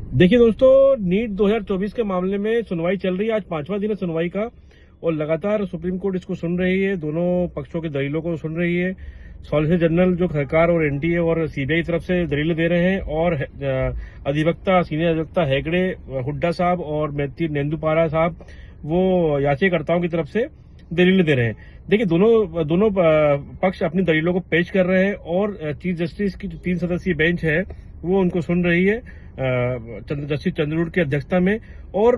देखिए दोस्तों, नीट 2024 के मामले में सुनवाई चल रही है। आज 5वां दिन है सुनवाई का और लगातार सुप्रीम कोर्ट इसको सुन रही है। दोनों पक्षों के दलीलों को सुन रही है। सॉलिसिटर जनरल जो सरकार और एनटीए और सीबीआई तरफ से दलील दे रहे हैं और अधिवक्ता सीनियर अधिवक्ता हेगड़े, हुड्डा साहब और मैथ्यू नेंदुपारा साहब वो याचिकाकर्ताओं की तरफ से दलील दे रहे हैं। देखिए, दोनों पक्ष अपनी दलीलों को पेश कर रहे हैं और चीफ जस्टिस की जो 3 सदस्यीय बेंच है वो उनको सुन रही है जस्टिस चंद्रचूड़ की अध्यक्षता में। और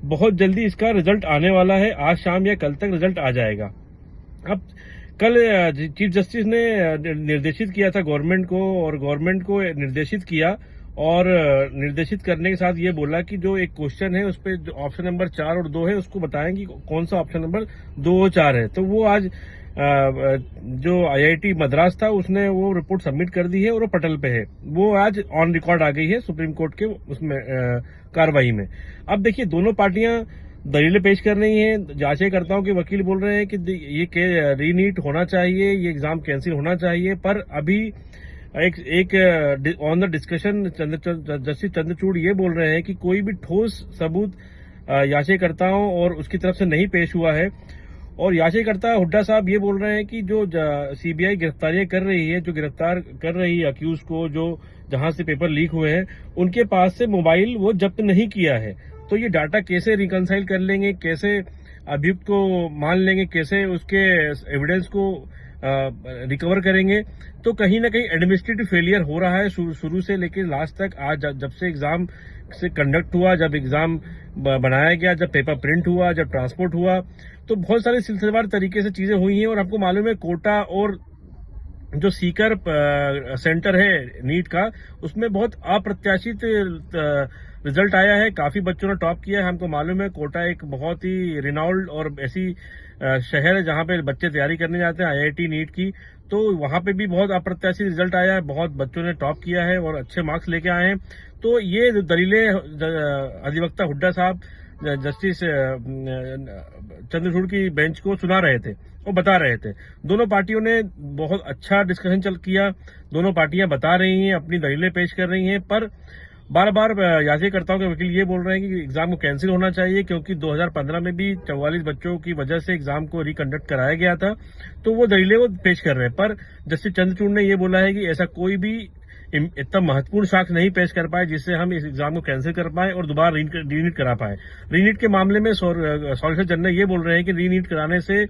बहुत जल्दी इसका रिजल्ट आने वाला है। आज शाम या कल तक रिजल्ट आ जाएगा। अब कल चीफ जस्टिस ने निर्देशित किया था गवर्नमेंट को और गवर्नमेंट को निर्देशित किया और निर्देशित करने के साथ ये बोला कि जो एक क्वेश्चन है उस पर जो ऑप्शन नंबर 4 और 2 है उसको बताएं कि कौन सा ऑप्शन नंबर 2 और 4 है। तो वो आज जो आईआईटी मद्रास था उसने वो रिपोर्ट सबमिट कर दी है और वो पटल पे है। वो आज ऑन रिकॉर्ड आ गई है सुप्रीम कोर्ट के उसमें कार्रवाई में। अब देखिए, दोनों पार्टियां दलीलें पेश कर रही हैं। याचिकाकर्ताओं के वकील बोल रहे हैं कि ये रीनीट होना चाहिए, ये एग्जाम कैंसिल होना चाहिए। पर अभी एक on the discussion justice Chandrachud ये बोल रहे हैं कि कोई भी ठोस सबूत याचिकाकर्ताओं और उसकी तरफ से नहीं पेश हुआ है। और याचिकाकर्ता हुड्डा साहब ये बोल रहे हैं कि जो सीबीआई गिरफ्तारियां कर रही है, जो गिरफ्तार कर रही है अक्यूज को, जो जहां से पेपर लीक हुए हैं, उनके पास से मोबाइल वो जब्त नहीं किया है। तो ये डाटा कैसे रिकंसाइल कर लेंगे, कैसे अभियुक्त को मान लेंगे, कैसे उसके एविडेंस को रिकवर करेंगे। तो कहीं ना कहीं एडमिनिस्ट्रेटिव फेलियर हो रहा है शुरू से लेकर लास्ट तक। आज जब से एग्जाम से कंडक्ट हुआ, जब एग्जाम बनाया गया, जब पेपर प्रिंट हुआ, जब ट्रांसपोर्ट हुआ, तो बहुत सारे सिलसिलेवार तरीके से चीजें हुई हैं। और आपको मालूम है कोटा और जो सीकर सेंटर है नीट का, उसमें बहुत अप्रत्याशित रिजल्ट आया है। काफी बच्चों ने टॉप किया है। हमको मालूम है कोटा एक बहुत ही रिनाउल्ड और ऐसी शहर है जहां पे बच्चे तैयारी करने जाते हैं आईआईटी नीट की। तो वहां पे भी बहुत अप्रत्याशित रिजल्ट आया है, बहुत बच्चों ने टॉप किया है और अच्छे मार्क्स लेके आए हैं। तो ये दलीलें अधिवक्ता हुड्डा साहब जस्टिस चंद्रचूड़ की बेंच को सुना रहे थे और बता रहे थे। दोनों पार्टियों ने बहुत अच्छा डिस्कशन किया। दोनों पार्टियां बता रही हैं, अपनी दलीलें पेश कर रही हैं। पर बार बार याचिकाकर्ताओं के वकील ये बोल रहे हैं कि एग्जाम को कैंसिल होना चाहिए, क्योंकि 2015 में भी 44 बच्चों की वजह से एग्जाम को रिकंडक्ट कराया गया था। तो वो दलीलें वो पेश कर रहे हैं। पर जस्टिस चंद्रचूड़ ने ये बोला है कि ऐसा कोई भी इतना महत्वपूर्ण साक्ष्य नहीं पेश कर पाए जिससे हम इस एग्जाम को कैंसिल कर पाए और दोबारा रीनीट करा पाए। रीनीट के मामले में सॉलिसिटर जनरल ये बोल रहे हैं कि रीनीट कराने से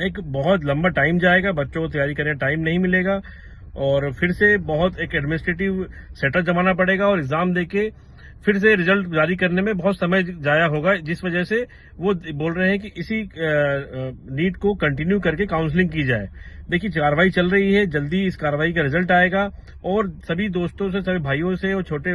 एक बहुत लंबा टाइम जाएगा, बच्चों को तैयारी करने टाइम नहीं मिलेगा और फिर से बहुत एक एडमिनिस्ट्रेटिव सेटअप जमाना पड़ेगा और एग्जाम देके फिर से रिजल्ट जारी करने में बहुत समय जाया होगा। जिस वजह से वो बोल रहे हैं कि इसी नीट को कंटिन्यू करके काउंसलिंग की जाए। देखिए, कार्रवाई चल रही है, जल्दी इस कार्रवाई का रिजल्ट आएगा। और सभी दोस्तों से, सभी भाइयों से और छोटे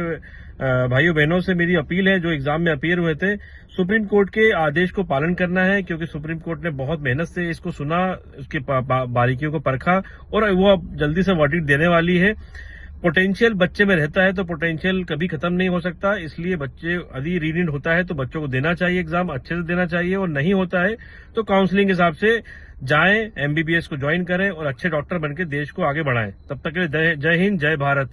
भाइयों बहनों से मेरी अपील है जो एग्जाम में अपीयर हुए थे, सुप्रीम कोर्ट के आदेश को पालन करना है, क्योंकि सुप्रीम कोर्ट ने बहुत मेहनत से इसको सुना, उसके बारीकियों को परखा और वो अब जल्दी से वर्डिक्ट देने वाली है। पोटेंशियल बच्चे में रहता है तो पोटेंशियल कभी खत्म नहीं हो सकता। इसलिए बच्चे यदि रीनीट होता है तो बच्चों को देना चाहिए, एग्जाम अच्छे से देना चाहिए, और नहीं होता है तो काउंसलिंग के हिसाब से जाएं, एमबीबीएस को ज्वाइन करें और अच्छे डॉक्टर बनकर देश को आगे बढ़ाएं। तब तक के लिए जय हिंद, जय भारत।